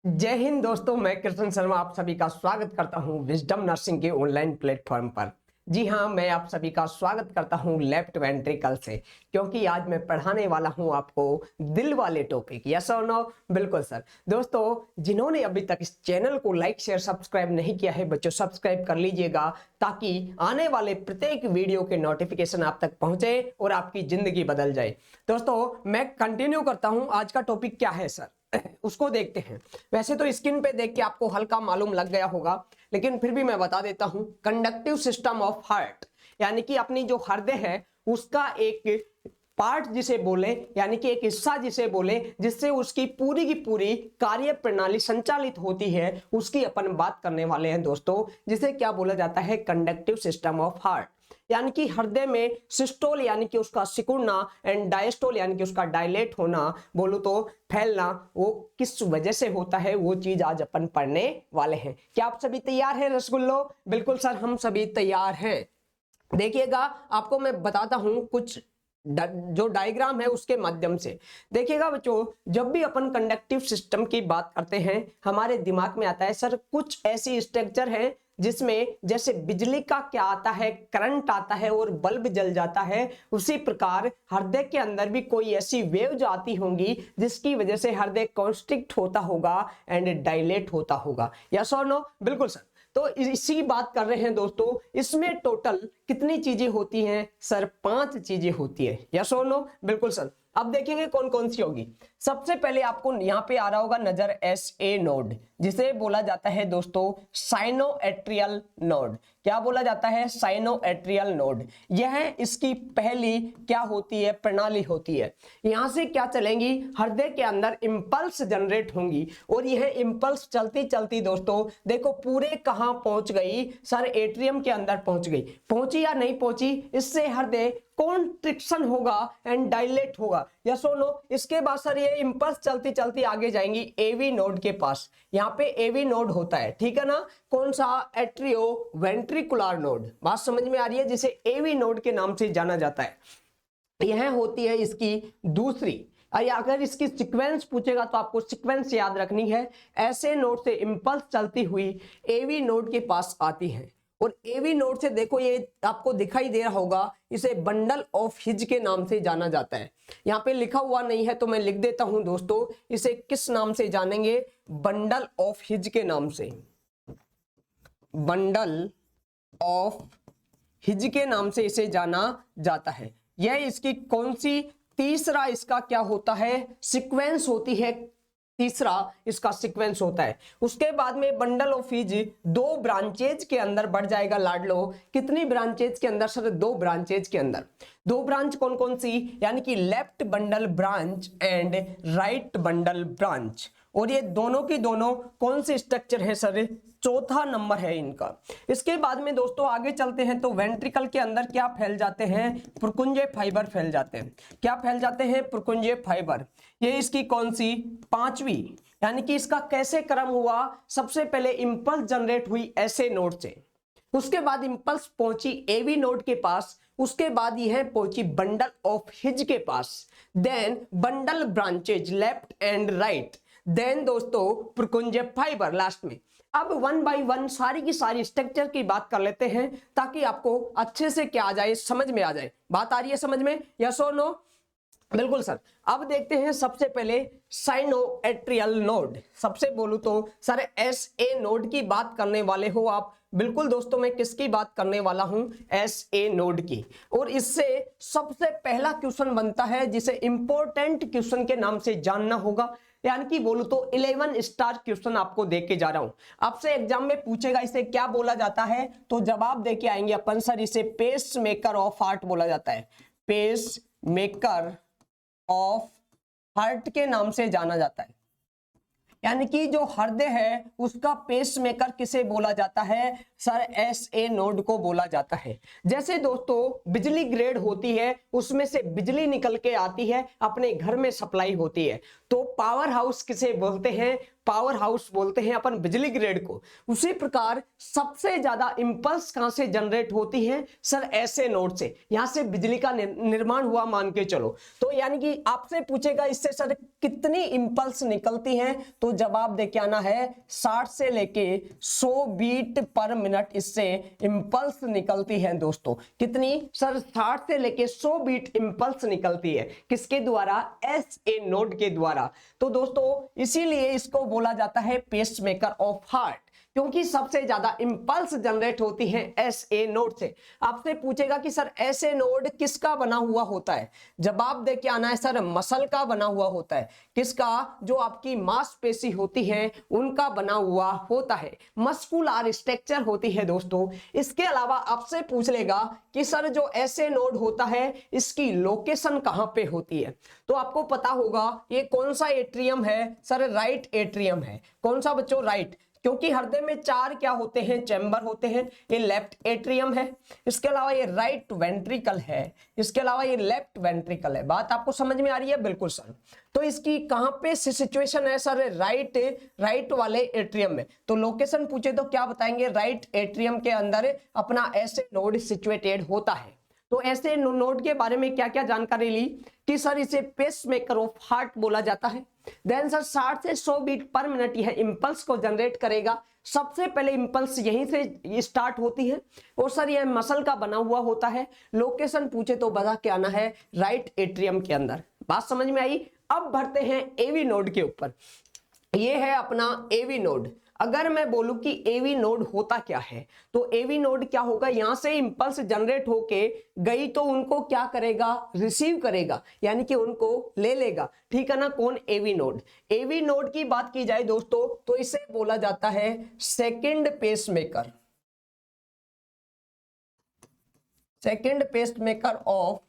जय हिंद दोस्तों, मैं कृष्ण शर्मा आप सभी का स्वागत करता हूं विजडम नर्सिंग के ऑनलाइन प्लेटफॉर्म पर। जी हां, मैं आप सभी का स्वागत करता हूं लेफ्ट वेंट्रिकल से, क्योंकि आज मैं पढ़ाने वाला हूं आपको दिल वाले टॉपिक। यस और नो? बिल्कुल सर। दोस्तों, जिन्होंने अभी तक इस चैनल को लाइक शेयर सब्सक्राइब नहीं किया है, बच्चों सब्सक्राइब कर लीजिएगा ताकि आने वाले प्रत्येक वीडियो के नोटिफिकेशन आप तक पहुंचे और आपकी जिंदगी बदल जाए। दोस्तों, मैं कंटिन्यू करता हूं। आज का टॉपिक क्या है सर, उसको देखते हैं। वैसे तो स्क्रीन पे देख के आपको हल्का मालूम लग गया होगा, लेकिन फिर भी मैं बता देता हूं। कंडक्टिव सिस्टम ऑफ हार्ट, यानी कि अपनी जो हृदय है उसका एक पार्ट जिसे बोले, यानी कि एक हिस्सा जिसे बोले, जिससे उसकी पूरी की पूरी कार्य प्रणाली संचालित होती है, उसकी अपन बात करने वाले हैं दोस्तों। जिसे क्या बोला जाता है? Conductive system of heart. यानी कि हृदय में सिस्टोल यानी कि उसका सिकुड़ना एंड डायस्टोल यानी कि उसका डायलेट होना, बोलो तो फैलना, वो किस वजह से होता है, वो चीज आज अपन पढ़ने वाले हैं। क्या आप सभी तैयार हैं रसगुल्लो? बिल्कुल सर, हम सभी तैयार हैं। देखिएगा, आपको मैं बताता हूं कुछ जो डायग्राम है उसके माध्यम से। देखिएगा बच्चों, जब भी अपन कंडक्टिव सिस्टम की बात करते हैं, हमारे दिमाग में आता है सर कुछ ऐसी स्ट्रक्चर है जिसमें जैसे बिजली का क्या आता है, करंट आता है और बल्ब जल जाता है, उसी प्रकार हृदय के अंदर भी कोई ऐसी वेव्स आती होंगी जिसकी वजह से हृदय कॉन्स्ट्रिक्ट होता होगा एंड डायलेट होता होगा। यस और नो? बिल्कुल सर। तो इसी बात कर रहे हैं दोस्तों। इसमें टोटल कितनी चीजें होती हैं सर? 5 चीजें होती है। यस और नो? बिल्कुल सर। अब देखेंगे कौन कौन सी होगी। सबसे पहले आपको यहाँ पे आ रहा होगा नजर एस ए नोड, जिसे बोला जाता है दोस्तों साइनोएट्रियल नोड। क्या बोला जाता है? Sinoatrial node. यह इसकी पहली क्या होती है? प्रणाली होती है। यहां से क्या चलेंगी? हृदय के अंदर इंपल्स जनरेट होंगी और यह इंपल्स चलती चलती दोस्तों देखो पूरे कहां पहुंच गई सर? एट्रियम के अंदर पहुंच गई। पहुंची या नहीं पहुंची? इससे हृदय कॉन्ट्रिक्शन होगा एंड डायलेट होगा। यस और नो? इसके बाद सर ये इंपल्स चलती चलती आगे जाएंगी एवी नोड के पास। यहाँ पे एवी नोड होता है, ठीक है ना? कौन सा? Atrio ventricular node. बात समझ में आ रही है? जिसे एवी नोड के नाम से जाना जाता है। यह होती है इसकी दूसरी। अगर इसकी सीक्वेंस पूछेगा तो आपको सीक्वेंस याद रखनी है। ऐसे नोड से इंपल्स चलती हुई एवी नोड के पास आती है और एवी नोड से देखो ये आपको दिखाई दे रहा होगा, इसे बंडल ऑफ हिज के नाम से जाना जाता है। यहाँ पे लिखा हुआ नहीं है तो मैं लिख देता हूं दोस्तों, इसे किस नाम से जानेंगे? बंडल ऑफ हिज के नाम से। बंडल ऑफ हिज के नाम से इसे जाना जाता है। यह इसकी कौन सी तीसरा इसका क्या होता है? सीक्वेंस होती है। तीसरा इसका सीक्वेंस होता है। उसके बाद में बंडल ऑफ हिज 2 ब्रांचेज के अंदर बढ़ जाएगा लाडलो। कितनी ब्रांचेज के अंदर सर? 2 ब्रांचेज के अंदर। 2 ब्रांच कौन कौन सी? यानी कि left bundle branch and right bundle branch. और ये दोनों की दोनों कौन से स्ट्रक्चर है सर? चौथा नंबर है इनका। इसके बाद में दोस्तों आगे चलते हैं तो वेंट्रिकल के अंदर क्या फैल जाते हैं? पुरकुंजे फाइबर फैल जाते हैं। क्या फैल जाते हैं? पुरकुंजे फाइबर। ये इसकी कौन सी? 5वीं। यानी कि इसका कैसे क्रम हुआ? सबसे पहले इंपल्स जनरेट हुई ऐसे नोड से, उसके बाद इंपल्स पहुंची एवी नोड के पास, उसके बाद यह पहुंची बंडल ऑफ हिज के पास, then bundle branches left and right, then दोस्तों पुरकुंजे फाइबर लास्ट में। अब 1 बाय 1 सारी की सारी स्ट्रक्चर की बात कर लेते हैं ताकि आपको अच्छे से क्या आ जाए, समझ में आ जाए। बात आ रही है समझ में? यस और नो? बिल्कुल सर। अब देखते हैं सबसे पहले साइनोएट्रियल नोड। सबसे बोलूं तो सर एस ए नोड की बात करने वाले हो आप। बिल्कुल दोस्तों, मैं किसकी बात करने वाला हूं? एस ए नोड की। और इससे सबसे पहला क्वेश्चन बनता है जिसे इंपॉर्टेंट क्वेश्चन के नाम से जानना होगा। यानी कि बोलूं तो 11 स्टार क्वेश्चन आपको दे के जा रहा हूं। आपसे एग्जाम में पूछेगा इसे क्या बोला जाता है, तो जवाब दे के आएंगे अपन सर इसे पेस मेकर ऑफ हार्ट बोला जाता है। पेस मेकर ऑफ हार्ट के नाम से जाना जाता है। यानी कि जो हृदय है उसका पेस मेकर किसे बोला जाता है सर? एस ए नोड को बोला जाता है। जैसे दोस्तों बिजली ग्रेड होती है, उसमें से बिजली निकल के आती है, अपने घर में सप्लाई होती है, तो पावर हाउस किसे बोलते हैं? पावर हाउस बोलते हैं अपन बिजली ग्रेड को। उसी प्रकार सबसे ज्यादा इंपल्स कहां से जनरेट होती है सर? ऐसे नोड से। यहां से बिजली का निर्माण हुआ मान के चलो। तो यानी कि आपसे पूछेगा इससे सर कितनी इंपल्स निकलती हैं, तो जवाब दे के आना है 60 से लेके 100 बीट पर मिनट इससे इंपल्स निकलती है दोस्तों। कितनी सर? 60 से लेके 100 बीट इंपल्स निकलती है। किसके द्वारा? एसए नोड के द्वारा। तो दोस्तों इसीलिए इसको बोला जाता है पेसमेकर ऑफ हार्ट, क्योंकि सबसे ज्यादा इंपल्स जनरेट होती है एसए नोड से। आपसे पूछेगा कि सर एसए नोड किसका बना हुआ होता है? जवाब दे के आना है सर मसल का बना हुआ होता है। किसका? जो आपकी मांसपेशी होती है उनका बना हुआ होता है, मस्कुलर स्ट्रक्चर होती है दोस्तों। इसके अलावा आपसे पूछ लेगा कि सर जो एसए नोड होता है इसकी लोकेशन कहां पे होती है? तो आपको पता होगा ये कौन सा एट्रियम है? सर राइट एट्रियम है। कौन सा बच्चों? राइट, क्योंकि हृदय में 4 क्या होते हैं? चैम्बर होते हैं। ये लेफ्ट एट्रियम है, इसके अलावा ये राइट वेंट्रिकल है, इसके अलावा ये लेफ्ट वेंट्रिकल है। बात आपको समझ में आ रही है? बिल्कुल सर। तो इसकी कहां पे सिचुएशन है सर? राइट वाले एट्रियम में। तो लोकेशन पूछे तो क्या बताएंगे? राइट एट्रियम के अंदर अपना ऐसे नोड सिचुएटेड होता है। तो ऐसे नोड के बारे में क्या क्या जानकारी ली कि सर इसे पेसमेकर ऑफ हार्ट बोला जाता है। देन सर 60 से 100 बीट पर मिनट यह इंपल्स को जनरेट करेगा। सबसे पहले इंपल्स यहीं से स्टार्ट होती है और सर यह मसल का बना हुआ होता है। लोकेशन पूछे तो बता के आना है राइट एट्रियम के अंदर। बात समझ में आई? अब बढ़ते हैं एवी नोड के ऊपर। ये है अपना एवी नोड। अगर मैं बोलूं कि एवी नोड होता क्या है, तो एवी नोड क्या होगा? यहां से इंपल्स जनरेट होके गई तो उनको क्या करेगा? रिसीव करेगा, यानी कि उनको ले लेगा। ठीक है ना? कौन? AV node. एवी नोड की बात की जाए दोस्तों तो इसे बोला जाता है second pacemaker, second pacemaker of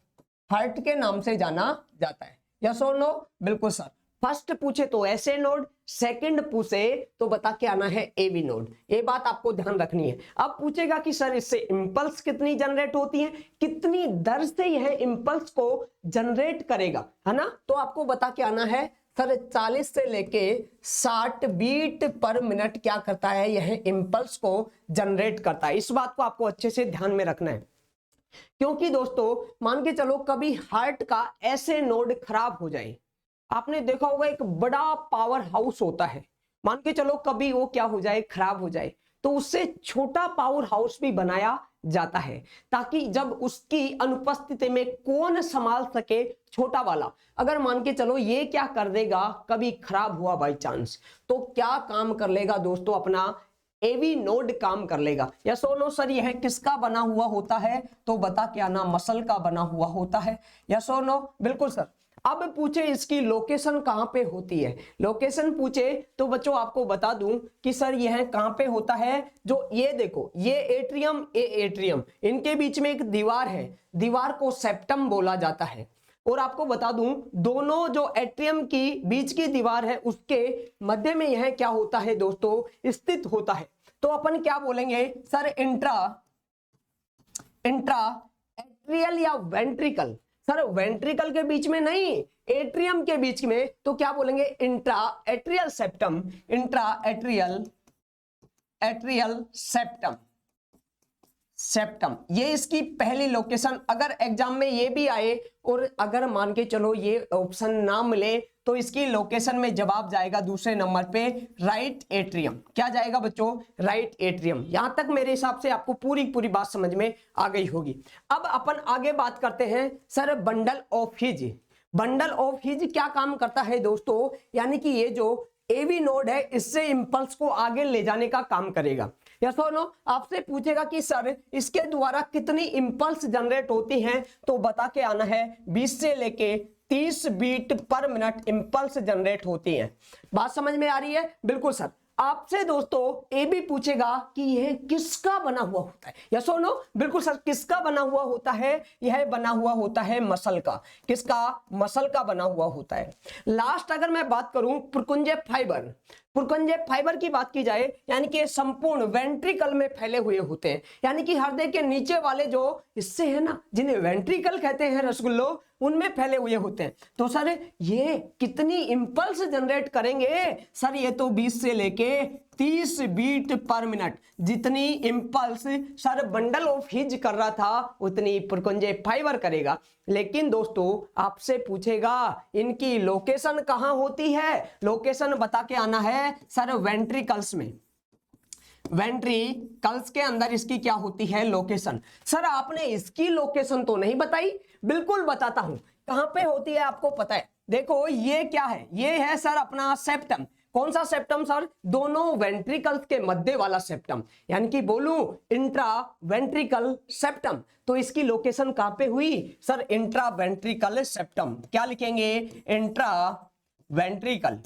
heart के नाम से जाना जाता है। यस और नो? बिल्कुल सर। फर्स्ट पूछे तो एसए नोड, सेकंड पूछे तो बता के आना है एवी नोड। ये बात आपको ध्यान रखनी है। अब पूछेगा कि सर इससे इंपल्स कितनी जनरेट होती है, कितनी दर से यह इंपल्स को जनरेट करेगा, है ना? तो आपको बता के आना है सर 40 से लेके 60 बीट पर मिनट क्या करता है? यह इंपल्स को जनरेट करता है। इस बात को आपको अच्छे से ध्यान में रखना है, क्योंकि दोस्तों मान के चलो कभी हार्ट का ऐसे नोड खराब हो जाए। आपने देखा होगा एक बड़ा पावर हाउस होता है, मान के चलो कभी वो क्या हो जाए? खराब हो जाए, तो उससे छोटा पावर हाउस भी बनाया जाता है, ताकि जब उसकी अनुपस्थिति में कौन संभाल सके? छोटा वाला। अगर मान के चलो ये क्या कर देगा, कभी खराब हुआ बाई चांस, तो क्या काम कर लेगा दोस्तों? अपना एवी नोड काम कर लेगा। या सो नो सर यह किसका बना हुआ होता है? तो बता के आना मसल का बना हुआ होता है। या सो नो? बिल्कुल सर। अब पूछे इसकी लोकेशन कहां पे होती है? लोकेशन पूछे तो बच्चों आपको बता दूं कि सर यह कहां पे होता है? जो ये देखो, ये एट्रियम, ये एट्रियम, इनके बीच में एक दीवार है, दीवार को सेप्टम बोला जाता है। और आपको बता दूं दोनों जो एट्रियम की बीच की दीवार है उसके मध्य में यह क्या होता है दोस्तों? स्थित होता है। तो अपन क्या बोलेंगे सर? इंट्रा एट्रियल या वेंट्रिकल। सर वेंट्रिकल के बीच में नहीं, एट्रियम के बीच में, तो क्या बोलेंगे? Intra atrial septum, intra atrial septum. ये इसकी पहली लोकेशन। अगर एग्जाम में ये भी आए और अगर मान के चलो ये ऑप्शन ना मिले तो इसकी लोकेशन में जवाब जाएगा दूसरे नंबर पे राइट एट्रियम। क्या जाएगा बच्चों? Right atrium. यहां तक मेरे हिसाब से आपको पूरी बात समझ में आ गई होगी। अब अपन आगे बात करते हैं sir bundle of his. Bundle of his क्या काम करता है दोस्तों? यानी कि ये जो एवी नोड है इससे इंपल्स को आगे ले जाने का काम करेगा। यस और नो? आपसे पूछेगा कि सर इसके द्वारा कितनी इंपल्स जनरेट होती हैं, तो बता के आना है 20 से लेके 30 बीट पर मिनट इंपल्स जनरेट होती हैं। बात समझ में आ रही है? बिल्कुल सर। आपसे दोस्तों ये भी पूछेगा कि यह किसका बना हुआ होता है? यस और नो? बिल्कुल सर। किसका बना हुआ होता है? यह बना हुआ होता है मसल का। किसका? मसल का बना हुआ होता है। लास्ट अगर मैं बात करूं पुरकुंजे फाइबर, पुरकुंजे फाइबर की बात की जाए, यानी कि संपूर्ण वेंट्रिकल में फैले हुए होते हैं, यानी कि हृदय के नीचे वाले जो हिस्से हैं ना, जिन्हें वेंट्रिकल कहते हैं रसगुल्लो, उनमें फैले हुए होते हैं। तो सर ये कितनी इंपल्स जनरेट करेंगे? सर ये तो 20 से लेके 30 बीट पर मिनट जितनी impulse sir bundle of his कर रहा था उतनी पुरकुंजे फाइबर करेगा। लेकिन दोस्तों आपसे पूछेगा इनकी लोकेशन कहां होती है? लोकेशन बता के आना है सर वेंट्रिकल्स में। वेंट्रिकल्स के अंदर इसकी क्या होती है? लोकेशन। सर आपने इसकी लोकेशन तो नहीं बताई। बिल्कुल बताता हूं कहां पे होती है, आपको पता है। देखो ये क्या है? ये है सर अपना सेप्टम। कौन सा सेप्टम सर? दोनों वेंट्रिकल्स के मध्य वाला सेप्टम, यानी कि बोलूं इंट्रा वेंट्रिकल सेप्टम। तो इसकी लोकेशन कहां पे हुई सर? Intra ventricle septum. क्या लिखेंगे? Intra ventricle.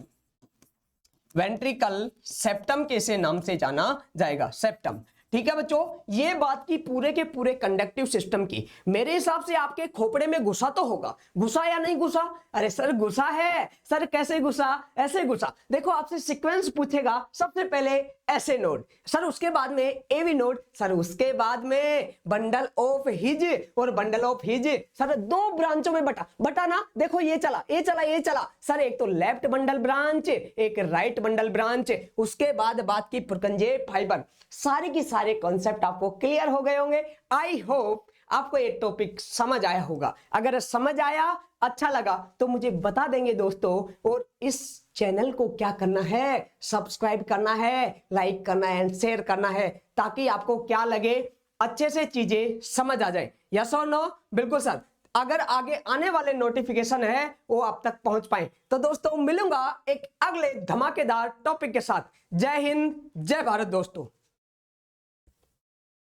वेंट्रिकल सेप्टम कैसे नाम से जाना जाएगा? सेप्टम। ठीक है बच्चों, ये बात की पूरे के पूरे कंडक्टिव सिस्टम की। मेरे हिसाब से आपके खोपड़े में घुसा तो होगा। घुसा या नहीं घुसा? अरे सर घुसा है। सर कैसे घुसा? ऐसे घुसा। देखो आपसे सीक्वेंस पूछेगा, सबसे पहले ऐसे नोड, सर उसके बाद में एवी नोड, सर उसके बाद में बंडल ऑफ हिज, और बंडल ऑफ हिज सर दो ब्रांचों में बटा ना। देखो ये चला ये चला ये चला। सर एक तो लेफ्ट बंडल ब्रांच, एक राइट बंडल ब्रांच। उसके बाद बात की पुरकुंजे फाइबर। सारे की सारे कॉन्सेप्ट आपको क्लियर हो गए होंगे। आई होप आपको ये टॉपिक समझ आया होगा। अगर समझ आया, अच्छा लगा तो मुझे बता देंगे दोस्तों। और इस चैनल को क्या करना है? सब्सक्राइब करना है, लाइक करना है एंड शेयर करना है, ताकि आपको क्या लगे, अच्छे से चीजें समझ आ जाए। यस और नो? बिल्कुल सर। अगर आगे आने वाले नोटिफिकेशन है वो आप तक पहुंच पाए। तो दोस्तों मिलूंगा एक अगले धमाकेदार टॉपिक के साथ। जय हिंद, जय भारत दोस्तों।